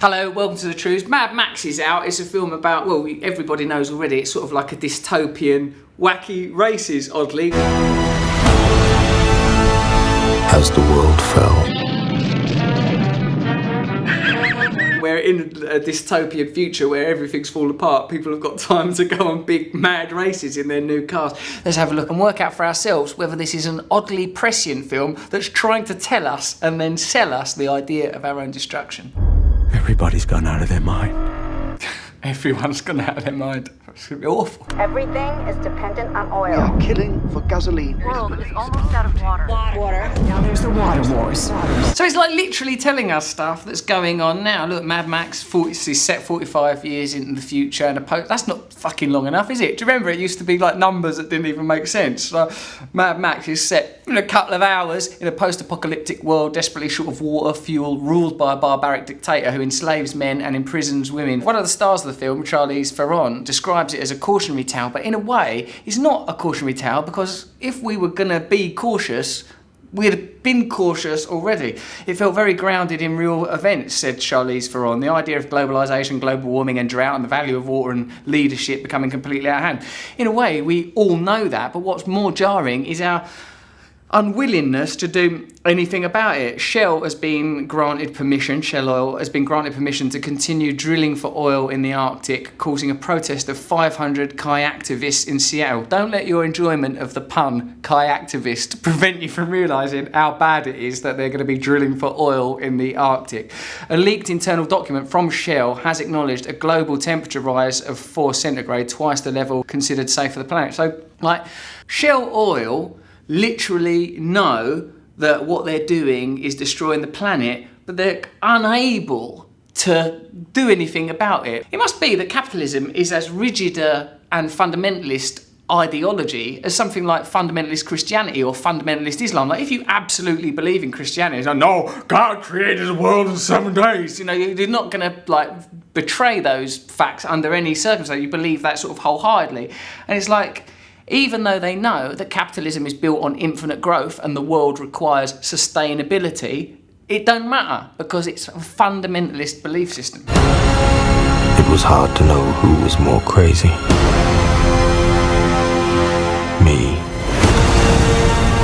Hello, welcome to the TREWS. Mad Max is out. It's a film about, well, everybody knows already, it's sort of like a dystopian, wacky races, oddly. As the world fell. We're in a dystopian future where everything's falling apart. People have got time to go on big, mad races in their new cars. Let's have a look and work out for ourselves whether this is an oddly prescient film that's trying to tell us and then sell us the idea of our own destruction. Everybody's gone out of their mind. Everyone's gone out of their mind. It's going to be awful. Everything is dependent on oil. We are killing for gasoline. The world is almost out of water. Now there's the water wars. So it's like literally telling us stuff that's going on now. Look, Mad Max is set 45 years into the future, and that's not fucking long enough, is it? Do you remember it used to be like numbers that didn't even make sense? So Mad Max is set in a couple of hours in a post-apocalyptic world desperately short of water, fuel, ruled by a barbaric dictator who enslaves men and imprisons women. One of the stars of the film, Charlize Theron, describes it as a cautionary tale, but in a way, it's not a cautionary tale because if we were gonna be cautious, we'd have been cautious already. It felt very grounded in real events, said Charlize Theron. The idea of globalisation, global warming and drought and the value of water and leadership becoming completely out of hand. In a way, we all know that, but what's more jarring is our unwillingness to do anything about it. Shell has been granted permission, Shell Oil has been granted permission to continue drilling for oil in the Arctic, causing a protest of 500 kayaktivists in Seattle. Don't let your enjoyment of the pun kayaktivist prevent you from realising how bad it is that they're going to be drilling for oil in the Arctic. A leaked internal document from Shell has acknowledged a global temperature rise of 4 centigrade, twice the level considered safe for the planet. So, like, Shell Oil literally know that what they're doing is destroying the planet, but they're unable to do anything about it. It must be that capitalism is as rigid and fundamentalist ideology as something like fundamentalist Christianity or fundamentalist Islam. Like, if you absolutely believe in Christianity, it's like, no, God created the world in 7 days. You know, you're not going to like betray those facts under any circumstance. You believe that sort of wholeheartedly. And it's like, even though they know that capitalism is built on infinite growth and the world requires sustainability, it don't matter because it's a fundamentalist belief system. It was hard to know who was more crazy. Me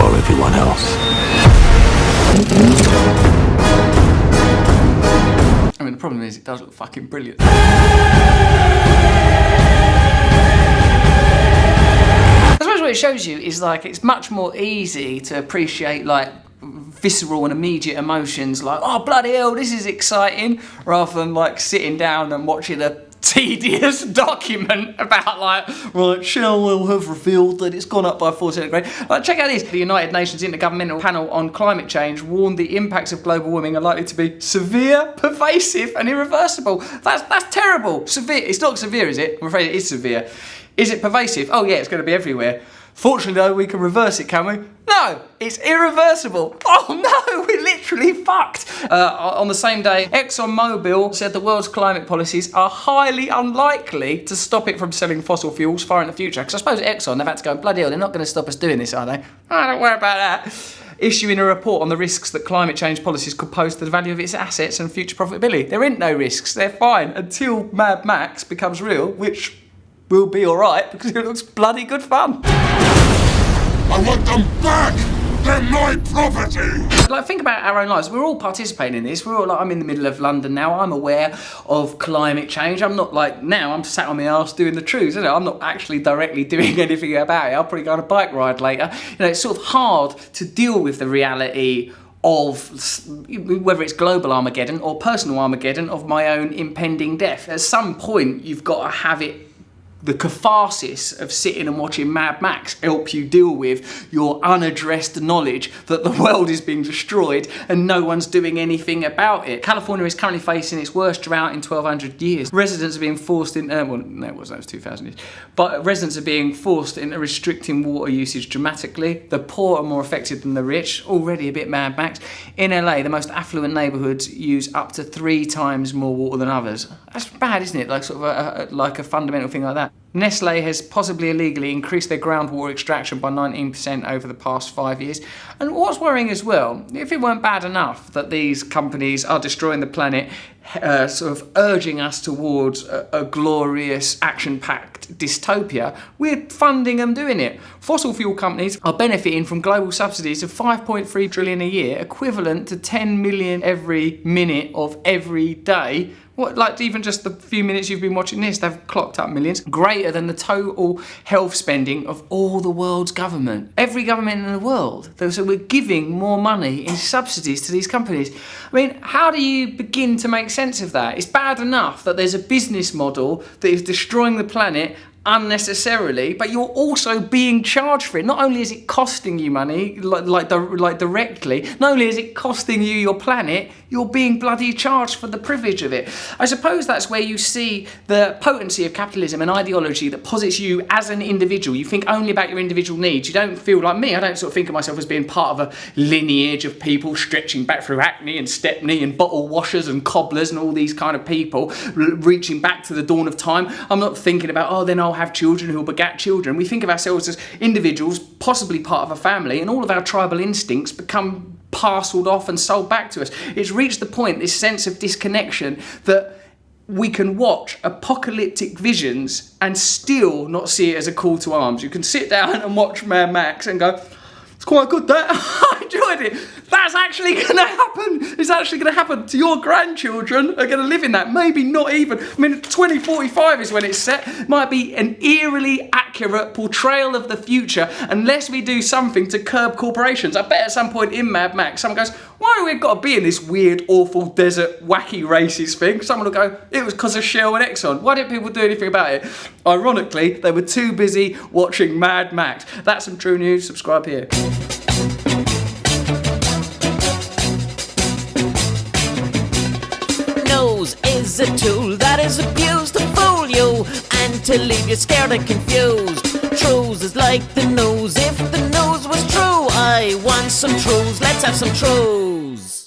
or everyone else. I mean, the problem is it does look fucking brilliant. What it shows you is like it's much more easy to appreciate like visceral and immediate emotions like, oh bloody hell, this is exciting, rather than like sitting down and watching a tedious document about like, right, Shell will have revealed that it's gone up by 4 centigrade. Like, check out this. The United Nations Intergovernmental Panel on Climate Change warned the impacts of global warming are likely to be severe, pervasive and irreversible. That's terrible. Severe. It's not severe, is it? I'm afraid it is severe. Is it pervasive? Oh yeah, it's going to be everywhere. Fortunately though, we can reverse it, can we? No, it's irreversible. Oh no, we're literally fucked. On the same day, ExxonMobil said the world's climate policies are highly unlikely to stop it from selling fossil fuels far in the future. Because I suppose Exxon, they've had to go, bloody hell, they're not going to stop us doing this, are they? Oh, don't worry about that. Issuing a report on the risks that climate change policies could pose to the value of its assets and future profitability. There ain't no risks, they're fine until Mad Max becomes real, which will be alright because it looks bloody good fun. I want them back! They're my property! Like, think about our own lives. We're all participating in this. We're all like, I'm in the middle of London now. I'm aware of climate change. I'm not like, now I'm sat on my arse doing the TREWS, isn't it? I'm not actually directly doing anything about it. I'll probably go on a bike ride later. You know, it's sort of hard to deal with the reality of whether it's global Armageddon or personal Armageddon of my own impending death. At some point, you've got to have it, the catharsis of sitting and watching Mad Max help you deal with your unaddressed knowledge that the world is being destroyed and no one's doing anything about it. California is currently facing its worst drought in 1,200 years. Residents are being forced in, well, no, it wasn't, that was 2,000 years. But residents are being forced into restricting water usage dramatically. The poor are more affected than the rich, already a bit Mad Max. In LA, the most affluent neighbourhoods use up to 3 times more water than others. That's bad, isn't it? Like sort of like a fundamental thing like that. Nestle has possibly illegally increased their groundwater extraction by 19% over the past 5 years. And what's worrying as well, if it weren't bad enough that these companies are destroying the planet, sort of urging us towards a glorious, action-packed dystopia, we're funding them doing it. Fossil fuel companies are benefiting from global subsidies of 5.3 trillion a year, equivalent to 10 million every minute of every day. What, like even just the few minutes you've been watching this, they've clocked up millions, greater than the total health spending of all the world's government. Every government in the world. So we're giving more money in subsidies to these companies. I mean, how do you begin to make sense of that? It's bad enough that there's a business model that is destroying the planet unnecessarily, but you're also being charged for it. Not only is it costing you money, like directly, not only is it costing you your planet, you're being bloody charged for the privilege of it. I suppose that's where you see the potency of capitalism, an ideology that posits you as an individual. You think only about your individual needs. You don't feel like me. I don't sort of think of myself as being part of a lineage of people stretching back through Hackney and Stepney and bottle washers and cobblers and all these kind of people reaching back to the dawn of time. I'm not thinking about, oh, then I'll have children who will begat children. We think of ourselves as individuals, possibly part of a family, and all of our tribal instincts become parcelled off and sold back to us. It's reached the point, this sense of disconnection, that we can watch apocalyptic visions and still not see it as a call to arms. You can sit down and watch Mad Max and go, it's quite good that. I enjoyed it. That's actually going to happen. It's actually going to happen to your grandchildren are going to live in that. Maybe not even. I mean, 2045 is when it's set. Might be an eerily accurate portrayal of the future unless we do something to curb corporations. I bet at some point in Mad Max, someone goes, why do we got to be in this weird, awful, desert, wacky, racist thing? Someone will go, it was because of Shell and Exxon. Why didn't people do anything about it? Ironically, they were too busy watching Mad Max. That's some true news. Subscribe here. Nose is a tool that is abused to fool you and to leave you scared and confused. TREWS is like the nose. If the nose was true, I want some TREWS. Let's have some TREWS.